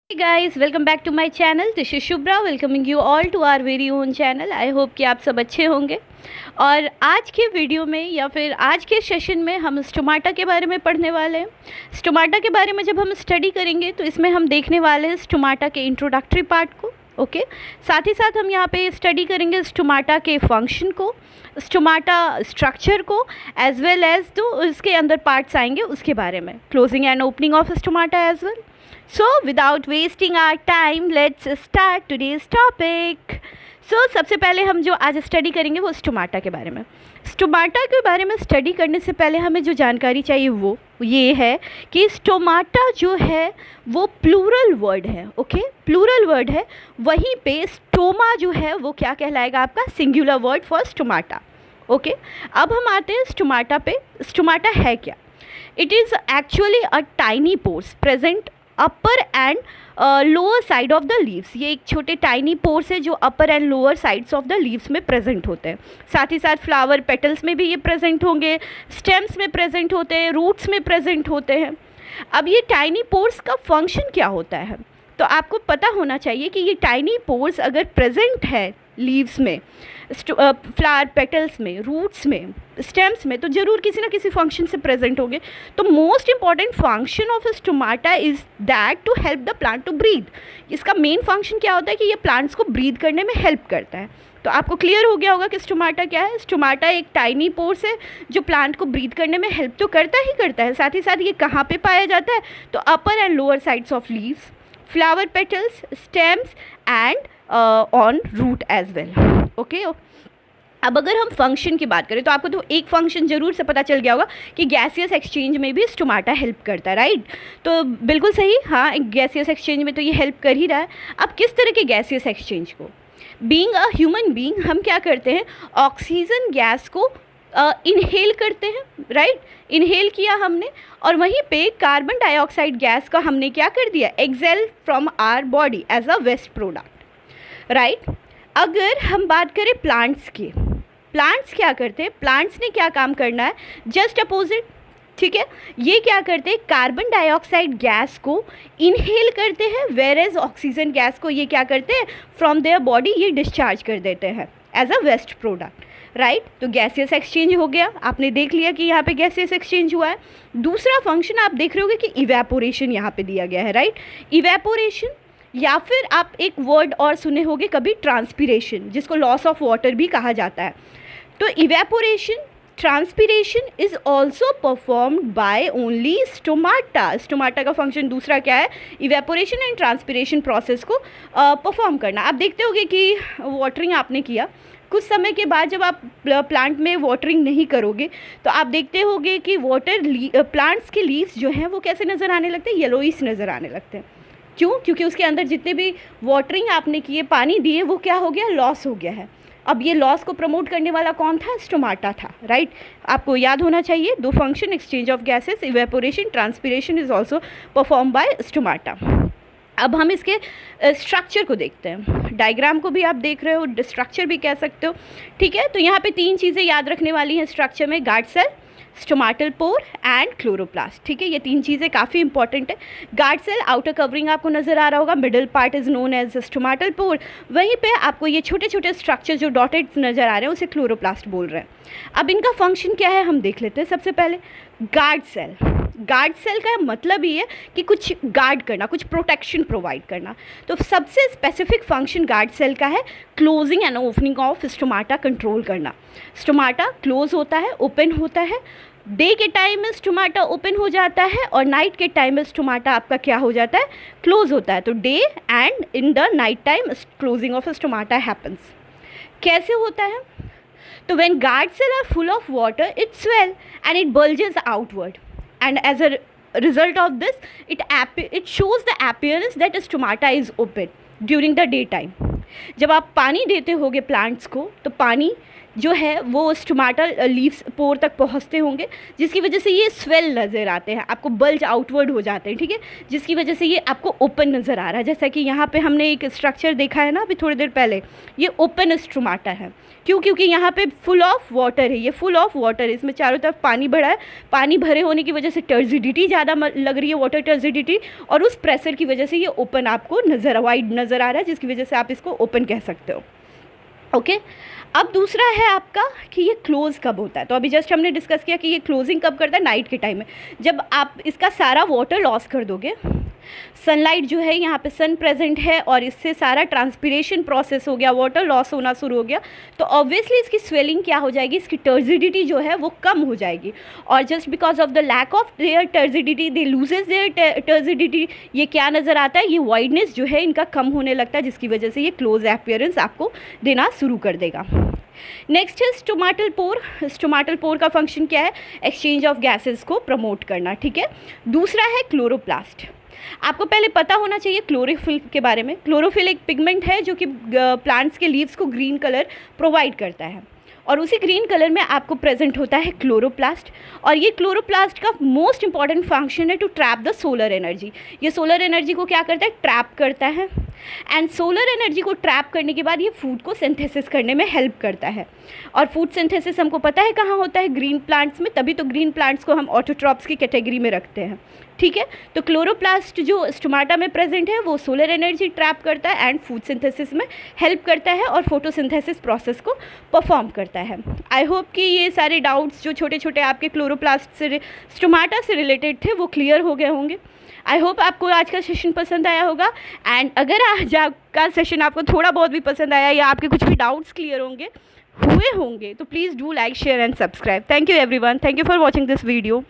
Hey guys, welcome back to my channel. This is Shubhra welcoming you all to our very own channel. I hope कि आप सब अच्छे होंगे। और आज के वीडियो में या फिर आज के सेशन में हम स्टोमाटा के बारे में पढ़ने वाले हैं। स्टोमाटा के बारे में जब हम स्टडी करेंगे तो इसमें हम देखने वाले हैं स्टोमाटा के इंट्रोडक्टरी पार्ट को। ओके, साथ ही साथ हम यहाँ पे स्टडी करेंगे स्टोमाटा के फंक्शन को, स्टोमाटा स्ट्रक्चर को, एज वेल एज जो इसके अंदर पार्ट्स आएंगे उसके बारे में, closing and opening of stomata as well. So without wasting our time, let's start today's topic. So सबसे पहले हम जो आज स्टडी करेंगे वो स्टोमाटा के बारे में। स्टोमाटा के बारे में स्टडी करने से पहले हमें जो जानकारी चाहिए वो ये है कि स्टोमाटा जो है वो प्लूरल वर्ड है। ओके, प्लूरल वर्ड है, वहीं पे स्टोमा जो है वो क्या कहलाएगा, आपका singular word for stomata. Okay, अब हम आते हैं स्टोमाटा पे। स्टोमाटा है क्या? It is actually a tiny pores present upper and lower side of the leaves. ये एक छोटे टाइनी पोर्स है जो upper and lower sides of the leaves में प्रेजेंट होते हैं। साथ ही साथ फ्लावर पेटल्स में भी ये प्रेजेंट होंगे, स्टेम्स में प्रेजेंट होते हैं, रूट्स में प्रेजेंट होते हैं। अब ये टाइनी पोर्स का फंक्शन क्या होता है, तो आपको पता होना चाहिए कि ये टाइनी पोर्स अगर प्रेजेंट है लीव्स में, फ्लावर पेटल्स में, रूट्स में, स्टेम्स में, तो ज़रूर किसी ना किसी फंक्शन से प्रेजेंट होंगे। तो most important function of stomata is that to help the plant to breathe. इसका मेन फंक्शन क्या होता है कि ये प्लांट्स को ब्रीथ करने में हेल्प करता है। तो आपको क्लियर हो गया होगा कि स्टोमाटा क्या है। स्टोमाटा एक टाइनी पोर्स है जो प्लांट को ब्रीथ करने में हेल्प तो करता ही करता है, साथ ही साथ ये कहाँ पे पाया जाता है, तो upper and lower sides of leaves, flower petals, stems and on root as well. Okay, अब अगर हम फंक्शन की बात करें तो आपको तो एक फंक्शन ज़रूर से पता चल गया होगा कि गैसियस एक्सचेंज में भी स्टोमाटा हेल्प करता है, राइट? तो बिल्कुल सही, हाँ, गैसियस एक्सचेंज में तो ये हेल्प कर ही रहा है। अब किस तरह के गैसियस एक्सचेंज को? बीइंग अ ह्यूमन बीइंग हम क्या करते हैं, ऑक्सीजन गैस को इनहेल करते हैं, राइट? इनहेल किया हमने और वहीं पे कार्बन डाइऑक्साइड गैस का हमने क्या कर दिया, excel from our body as a waste product, right? अगर हम बात करें प्लांट्स की, प्लांट्स क्या करते हैं, प्लांट्स ने क्या काम करना है, जस्ट अपोजिट। ठीक है, ये क्या करते हैं, कार्बन डाइऑक्साइड गैस को इनहेल करते हैं, वेर एज ऑक्सीजन गैस को ये क्या करते हैं, फ्रॉम देयर बॉडी ये डिस्चार्ज कर देते हैं as a waste product, right? तो गैसियस एक्सचेंज हो गया, आपने देख लिया कि यहाँ पे गैसियस एक्सचेंज हुआ है। दूसरा फंक्शन आप देख रहे होगे कि इवेपोरेशन यहाँ पे दिया गया है, राइट? इवेपोरेशन, या फिर आप एक वर्ड और सुने होंगे कभी, ट्रांसपीरेशन, जिसको लॉस ऑफ वाटर भी कहा जाता है। तो evaporation, transpiration is also performed by only stomata. Stomata का फंक्शन दूसरा क्या है, इवेपोरेशन एंड ट्रांसपीरेशन प्रोसेस को परफॉर्म करना। आप देखते होंगे कि वाटरिंग आपने किया, कुछ समय के बाद जब आप प्लांट में वाटरिंग नहीं करोगे तो आप देखते होंगे कि प्लांट्स के लीव्स जो हैं वो कैसे नज़र आने लगते हैं, येलोइश नज़र आने लगते हैं। क्यों? क्योंकि उसके अंदर जितने भी वाटरिंग आपने किए, पानी दिए, वो क्या हो गया, लॉस हो गया है। अब ये लॉस को प्रमोट करने वाला कौन था, स्टोमाटा था, राइट? आपको याद होना चाहिए दो function, exchange of gases, evaporation, transpiration is also perform by stomata. अब हम इसके स्ट्रक्चर को देखते हैं। डायग्राम को भी आप देख रहे हो, स्ट्रक्चर भी कह सकते हो, ठीक है? तो यहाँ पे तीन चीज़ें याद रखने वाली हैं स्ट्रक्चर में, guard cell, stomatal pore and chloroplast. ठीक है, ये तीन चीज़ें काफ़ी इंपॉर्टेंट है। गार्ड सेल, आउटर कवरिंग आपको नज़र आ रहा होगा, middle part is known as stomatal pore, वहीं पे आपको ये छोटे छोटे स्ट्रक्चर जो डॉटेड नज़र आ रहे हैं उसे क्लोरोप्लास्ट बोल रहे हैं। अब इनका फंक्शन क्या है हम देख लेते हैं। सबसे पहले गार्ड सेल, गार्ड सेल का मतलब ये है कि कुछ गार्ड करना, कुछ प्रोटेक्शन प्रोवाइड करना। तो सबसे स्पेसिफिक फंक्शन गार्ड सेल का है closing and opening of stomata control करना। स्टोमाटा क्लोज होता है, ओपन होता है, डे के टाइम में स्टोमाटा ओपन हो जाता है और नाइट के टाइम में स्टोमाटा आपका क्या हो जाता है, क्लोज होता है। तो day and in the night time closing of stomata happens. कैसे होता है? तो when guard cell are full of water it swell and it bulges outward and as a result of this it shows the appearance that stomata is open during the daytime। जब आप पानी देते होगे plants को तो पानी जो है वो स्टोमाटा लीव्स पोर तक पहुँचते होंगे, जिसकी वजह से ये स्वेल नज़र आते हैं, आपको बल्ज आउटवर्ड हो जाते हैं, ठीक है, जिसकी वजह से ये आपको ओपन नज़र आ रहा है। जैसा कि यहाँ पे हमने एक स्ट्रक्चर देखा है ना अभी थोड़ी देर पहले, ये ओपन स्टोमाटा है। क्यों? क्योंकि यहाँ पे फुल ऑफ वाटर है, ये फुल ऑफ वाटर है, इसमें चारों तरफ पानी भरा है। पानी भरे होने की वजह से टर्जिडिटी ज़्यादा लग रही है, वाटर टर्जिडिटी, और उस प्रेशर की वजह से ये ओपन आपको वाइड नज़र आ रहा है, जिसकी वजह से आप इसको ओपन कह सकते हो। ओके अब दूसरा है आपका कि ये क्लोज़ कब होता है। तो अभी जस्ट हमने डिस्कस किया कि ये क्लोजिंग कब करता है, नाइट के टाइम में, जब आप इसका सारा वाटर लॉस कर दोगे। सनलाइट जो है यहाँ पे सन प्रेजेंट है और इससे सारा ट्रांसपिरेशन प्रोसेस हो गया, वाटर लॉस होना शुरू हो गया, तो ऑब्वियसली इसकी स्वेलिंग क्या हो जाएगी, इसकी टर्जिडिटी जो है वो कम हो जाएगी। और just because of the lack of their turgidity they loses their turgidity, ये क्या नज़र आता है, ये वाइडनेस जो है इनका कम होने लगता है, जिसकी वजह से ये क्लोज अपीयरेंस आपको देना शुरू कर देगा। नेक्स्ट है स्टोमाटल पोर। स्टोमाटल पोर का फंक्शन क्या है, एक्सचेंज ऑफ गैसेस को प्रमोट करना, ठीक है। दूसरा है क्लोरोप्लास्ट। आपको पहले पता होना चाहिए क्लोरोफिल के बारे में। क्लोरोफिल एक पिगमेंट है जो कि प्लांट्स के लीव्स को ग्रीन कलर प्रोवाइड करता है, और उसी ग्रीन कलर में आपको प्रेजेंट होता है क्लोरोप्लास्ट। और ये क्लोरोप्लास्ट का मोस्ट इंपॉर्टेंट फंक्शन है to trap the solar energy. ये सोलर एनर्जी को क्या करता है, ट्रैप करता है, एंड सोलर एनर्जी को ट्रैप करने के बाद ये फूड को सिंथेसिस करने में हेल्प करता है। और फूड सिंथेसिस हमको पता है कहाँ होता है, ग्रीन प्लांट्स में, तभी तो ग्रीन प्लांट्स को हम ऑटोट्रॉप्स की कैटेगरी में रखते हैं, ठीक है। तो क्लोरोप्लास्ट जो स्टोमाटा में प्रेजेंट है वो सोलर एनर्जी ट्रैप करता है एंड फूड सिंथेसिस में हेल्प करता है और फोटोसिंथेसिस प्रोसेस को परफॉर्म करता है। आई होप कि ये सारे डाउट्स जो छोटे छोटे आपके क्लोरोप्लास्ट से स्टोमाटा से रिलेटेड थे वो क्लियर हो गए होंगे। आई होप आपको आज का सेशन पसंद आया होगा, एंड अगर आज आपका सेशन आपको थोड़ा बहुत भी पसंद आया या आपके कुछ भी डाउट्स क्लियर हुए होंगे तो please do like, share and subscribe. Thank you everyone, thank you for watching this video.